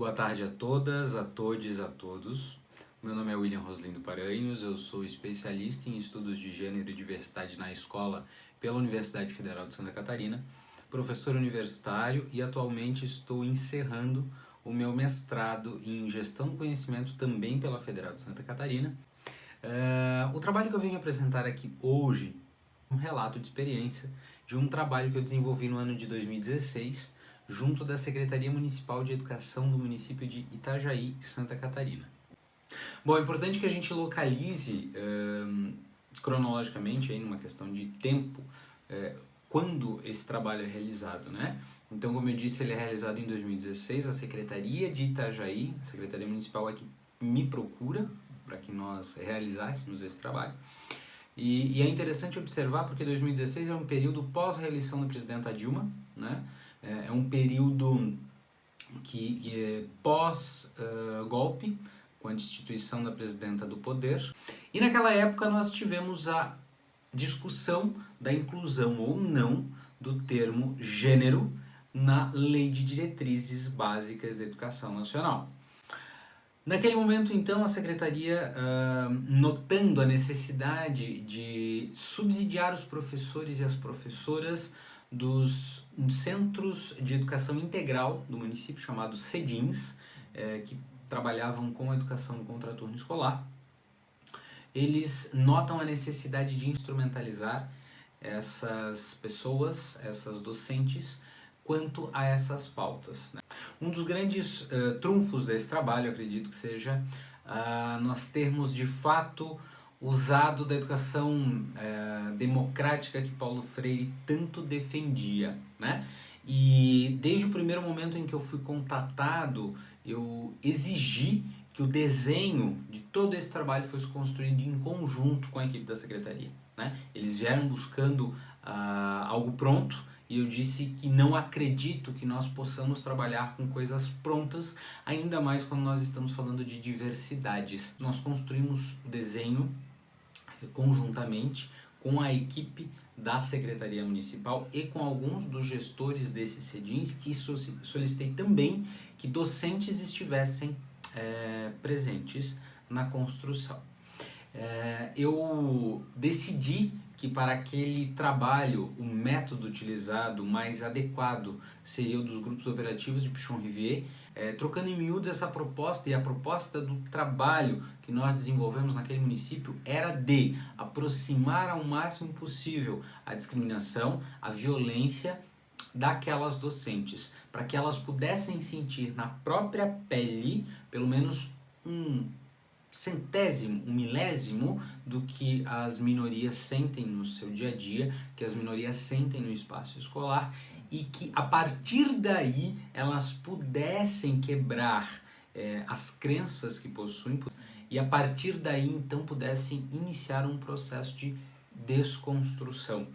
Boa tarde a todas, a todes, a todos. Meu nome é William Roslindo Paranhos, eu sou especialista em estudos de gênero e diversidade na escola pela Universidade Federal de Santa Catarina, professor universitário e atualmente estou encerrando o meu mestrado em gestão do conhecimento também pela Federal de Santa Catarina. O trabalho que eu venho apresentar aqui hoje é um relato de experiência de um trabalho que eu desenvolvi no ano de 2016 junto da Secretaria Municipal de Educação do município de Itajaí, Santa Catarina. Bom, é importante que a gente localize cronologicamente, aí, numa questão de tempo, quando esse trabalho é realizado, né? Então, como eu disse, ele é realizado em 2016, a Secretaria de Itajaí, a Secretaria Municipal é que me procura para que nós realizássemos esse trabalho. E é interessante observar porque 2016 é um período pós-reeleição da presidenta Dilma, né? É um período que é pós-golpe, com a destituição da presidenta do poder. E naquela época nós tivemos a discussão da inclusão ou não do termo gênero na Lei de Diretrizes Básicas da Educação Nacional. Naquele momento, então, a Secretaria, notando a necessidade de subsidiar os professores e as professoras dos centros de educação integral do município, chamados CEDINs, que trabalhavam com a educação no contraturno escolar, eles notam a necessidade de instrumentalizar essas pessoas, essas docentes, quanto a essas pautas, né? Um dos grandes trunfos desse trabalho, acredito que seja nós termos de fato usado da educação democrática que Paulo Freire tanto defendia, né? E desde o primeiro momento em que eu fui contatado, eu exigi que o desenho de todo esse trabalho fosse construído em conjunto com a equipe da secretaria, né? Eles vieram buscando algo pronto e eu disse que não acredito que nós possamos trabalhar com coisas prontas, ainda mais quando nós estamos falando de diversidades. Nós construímos o desenho conjuntamente com a equipe da Secretaria Municipal e com alguns dos gestores desses CEDINs, que solicitei também que docentes estivessem presentes na construção. Eu decidi que para aquele trabalho o método utilizado mais adequado seria o dos grupos operativos de Pichon-Rivier, trocando em miúdos essa proposta, e a proposta do trabalho que nós desenvolvemos naquele município era de aproximar ao máximo possível a discriminação, a violência daquelas docentes, para que elas pudessem sentir na própria pele pelo menos um centésimo, um milésimo do que as minorias sentem no seu dia a dia, que as minorias sentem no espaço escolar, e que a partir daí elas pudessem quebrar as crenças que possuem e a partir daí então pudessem iniciar um processo de desconstrução.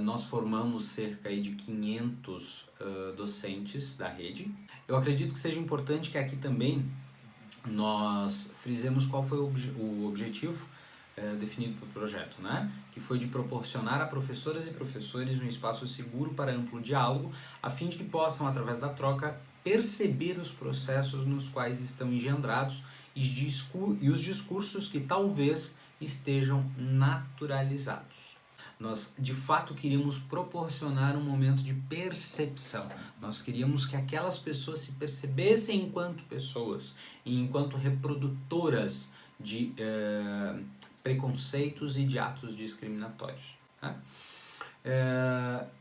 Nós formamos cerca de 500 docentes da rede. Eu acredito que seja importante que aqui também nós frisemos qual foi o objetivo definido pelo projeto, né? Que foi de proporcionar a professoras e professores um espaço seguro para amplo diálogo, a fim de que possam, através da troca, perceber os processos nos quais estão engendrados e os discursos que talvez estejam naturalizados. Nós, de fato, queríamos proporcionar um momento de percepção. Nós queríamos que aquelas pessoas se percebessem enquanto pessoas e enquanto reprodutoras de preconceitos e de atos discriminatórios, né?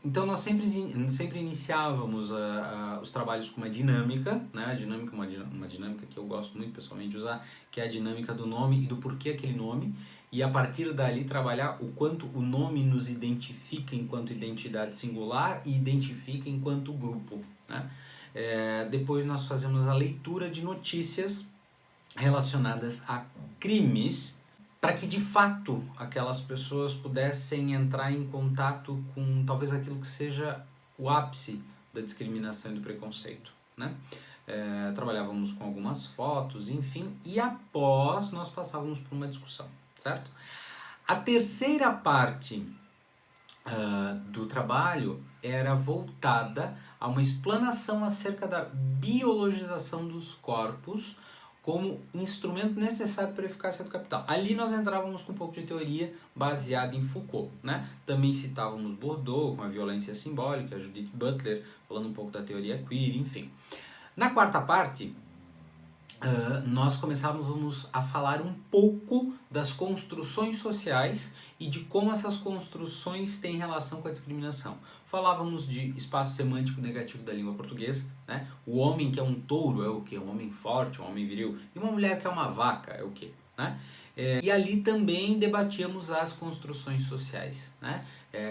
Então nós sempre iniciávamos os trabalhos com uma dinâmica, né? A dinâmica, uma dinâmica que eu gosto muito pessoalmente de usar, que é a dinâmica do nome e do porquê aquele nome, e a partir dali trabalhar o quanto o nome nos identifica enquanto identidade singular e identifica enquanto grupo, né? Depois nós fazemos a leitura de notícias relacionadas a crimes, para que de fato aquelas pessoas pudessem entrar em contato com talvez aquilo que seja o ápice da discriminação e do preconceito, né? Trabalhávamos com algumas fotos, enfim, e após nós passávamos por uma discussão, certo? A terceira parte do trabalho era voltada a uma explanação acerca da biologização dos corpos como instrumento necessário para a eficácia do capital. Ali nós entrávamos com um pouco de teoria baseada em Foucault, né? Também citávamos Bourdieu com a violência simbólica, Judith Butler falando um pouco da teoria queer, enfim. Na quarta parte, nós começávamos a falar um pouco das construções sociais e de como essas construções têm relação com a discriminação. Falávamos de espaço semântico negativo da língua portuguesa, né? O homem que é um touro é o quê? Um homem forte, um homem viril. E uma mulher que é uma vaca é o quê? Né? E ali também debatíamos as construções sociais, né?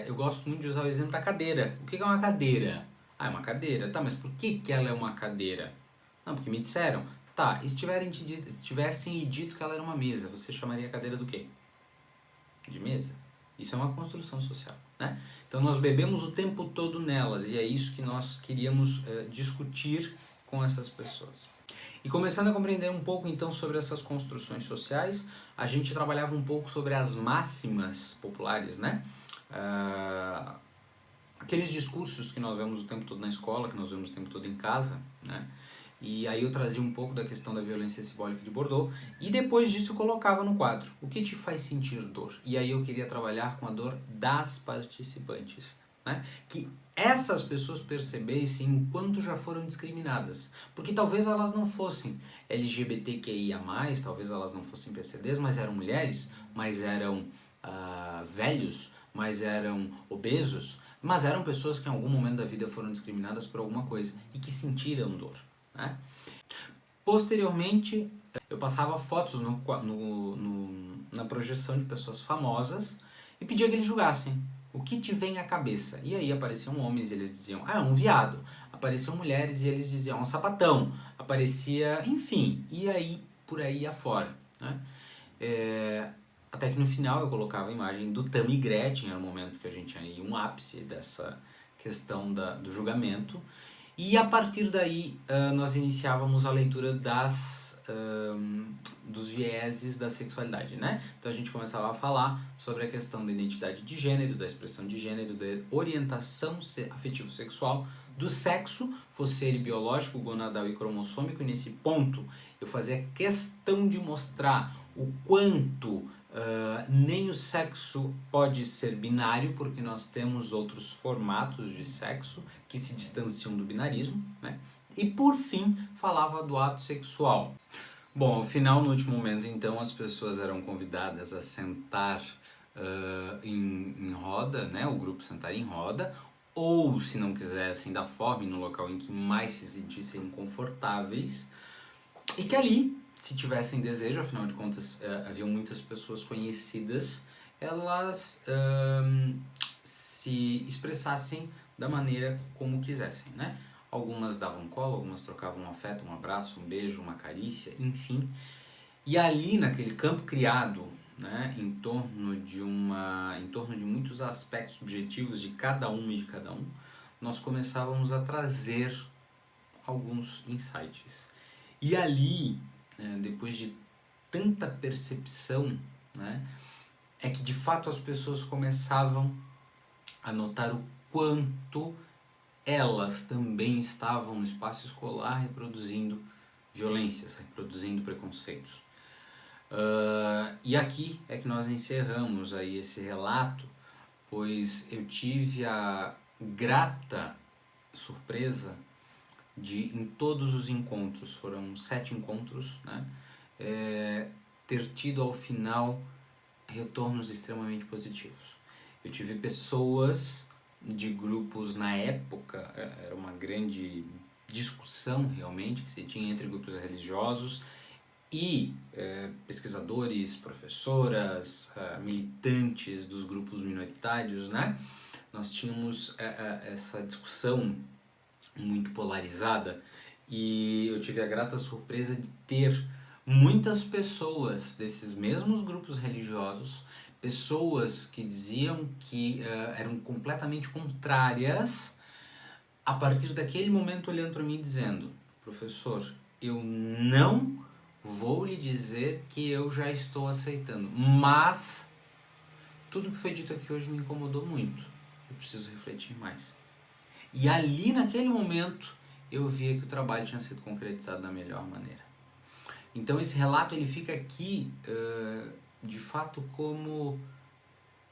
Eu gosto muito de usar o exemplo da cadeira. O que é uma cadeira? Ah, é uma cadeira. Tá, mas por que ela é uma cadeira? Não, porque me disseram. Tá, e se tivessem dito que ela era uma mesa, você chamaria a cadeira do quê? De mesa. Isso é uma construção social, né? Então nós bebemos o tempo todo nelas e é isso que nós queríamos discutir com essas pessoas. E começando a compreender um pouco então sobre essas construções sociais, a gente trabalhava um pouco sobre as máximas populares, né? Aqueles discursos que nós vemos o tempo todo na escola, que nós vemos o tempo todo em casa, né? E aí eu trazia um pouco da questão da violência simbólica de Bourdieu e depois disso eu colocava no quadro o que te faz sentir dor. E aí eu queria trabalhar com a dor das participantes, né? Que essas pessoas percebessem o quanto já foram discriminadas. Porque talvez elas não fossem LGBTQIA+, talvez elas não fossem PCDs, mas eram mulheres, mas eram velhos, mas eram obesos, mas eram pessoas que em algum momento da vida foram discriminadas por alguma coisa e que sentiram dor. Né? Posteriormente, eu passava fotos na projeção de pessoas famosas e pedia que eles julgassem o que te vem à cabeça. E aí apareciam homens e eles diziam, é um viado. Apareciam mulheres e eles diziam, é um sapatão. Aparecia, enfim, e aí por aí afora. Né? Até que no final eu colocava a imagem do Tammy e Gretchen, era o momento que a gente tinha aí um ápice dessa questão do julgamento. E a partir daí nós iniciávamos a leitura dos vieses da sexualidade, né? Então a gente começava a falar sobre a questão da identidade de gênero, da expressão de gênero, da orientação afetivo-sexual, do sexo, fosse ele biológico, gonadal e cromossômico, e nesse ponto eu fazia questão de mostrar o quanto nem o sexo pode ser binário, porque nós temos outros formatos de sexo que se distanciam do binarismo, né? E por fim, falava do ato sexual. Bom, ao final, no último momento, então, as pessoas eram convidadas a sentar em roda, né? O grupo sentar em roda, ou, se não quisessem, da forma e no local em que mais se sentissem confortáveis, e que ali, se tivessem desejo, afinal de contas haviam muitas pessoas conhecidas, elas se expressassem da maneira como quisessem, né? Algumas davam colo, algumas trocavam um afeto, um abraço, um beijo, uma carícia, enfim. E ali naquele campo criado, né, em torno de muitos aspectos subjetivos de cada uma e de cada um, nós começávamos a trazer alguns insights. E ali, depois de tanta percepção, né, é que de fato as pessoas começavam a notar o quanto elas também estavam no espaço escolar reproduzindo violências, reproduzindo preconceitos. E aqui é que nós encerramos aí esse relato, pois eu tive a grata surpresa de, em todos os encontros, foram 7 encontros, né, ter tido ao final retornos extremamente positivos. Eu tive pessoas de grupos, na época, era uma grande discussão realmente que se tinha entre grupos religiosos e pesquisadores, professoras, militantes dos grupos minoritários, né? Nós tínhamos essa discussão muito polarizada e eu tive a grata surpresa de ter muitas pessoas desses mesmos grupos religiosos, pessoas que diziam que eram completamente contrárias, a partir daquele momento olhando para mim e dizendo, professor, eu não vou lhe dizer que eu já estou aceitando, mas tudo que foi dito aqui hoje me incomodou muito, eu preciso refletir mais. E ali, naquele momento, eu via que o trabalho tinha sido concretizado da melhor maneira. Então esse relato ele fica aqui, de fato, como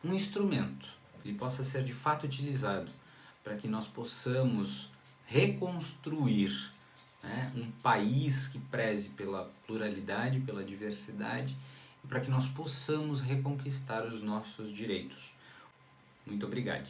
um instrumento. Ele possa ser de fato utilizado para que nós possamos reconstruir, né, um país que preze pela pluralidade, pela diversidade, e para que nós possamos reconquistar os nossos direitos. Muito obrigado.